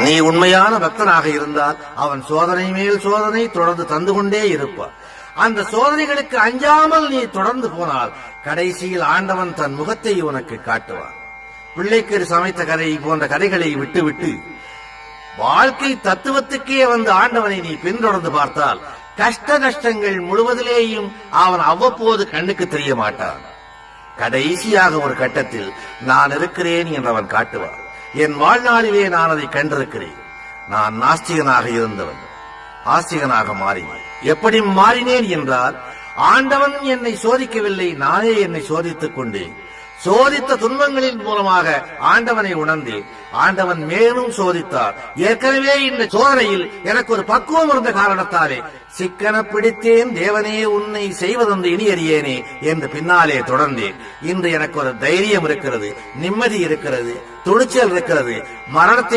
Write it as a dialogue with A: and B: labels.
A: நீ உண்மையான பக்தனாக இருந்தால் அவன் சோதனை மேல் சோதனை தொடர்ந்து தந்து கொண்டே இருப்பான். அந்த சோதனைகளுக்கு அஞ்சாமல் நீ தொடர்ந்து போனால் கடைசியில் ஆண்டவன் தன் முகத்தை உனக்கு காட்டுவான். பிள்ளைக்கு சமைத்த கதை போன்ற கதைகளை விட்டுவிட்டு வாழ்க்கை தத்துவத்துக்கே வந்து ஆண்டவனை நீ பின்தொடர்ந்து பார்த்தால் கஷ்டங்கள் முழுவதிலேயும் அவன் அவ்வப்போது கண்ணுக்கு தெரிய மாட்டான். கடைசியாக ஒரு கட்டத்தில் நான் இருக்கிறேன் என்றவன் காட்டுவான். என் வாழ்நாளிலே நான் அதை கண்டிருக்கிறேன். நான் நாஸ்திகனாக இருந்தவன் ஆஸ்திகனாக மாறினேன். எப்படி மாறினேன் என்றால் ஆண்டவன் என்னை சோதிக்கவில்லை, நானே என்னை சோதித்துக் கொண்டேன். சோதித்த துன்பங்களின் மூலமாக ஆண்டவனை உணர்ந்தேன். ஆண்டவன் மேலும் சோதித்தார். ஏற்கனவே இந்த சோதனையில் எனக்கு ஒரு பக்குவம் இருந்த காரணத்தாலே சிக்கன பிடித்தேன், தேவனே உன்னை செய்வதென்று இனி அறியேனே என்று பின்னாலே தொடர்ந்தேன். இன்று எனக்கு ஒரு தைரியம் இருக்கிறது, நிம்மதி இருக்கிறது, துணிச்சல் இருக்கிறது. மரணத்தை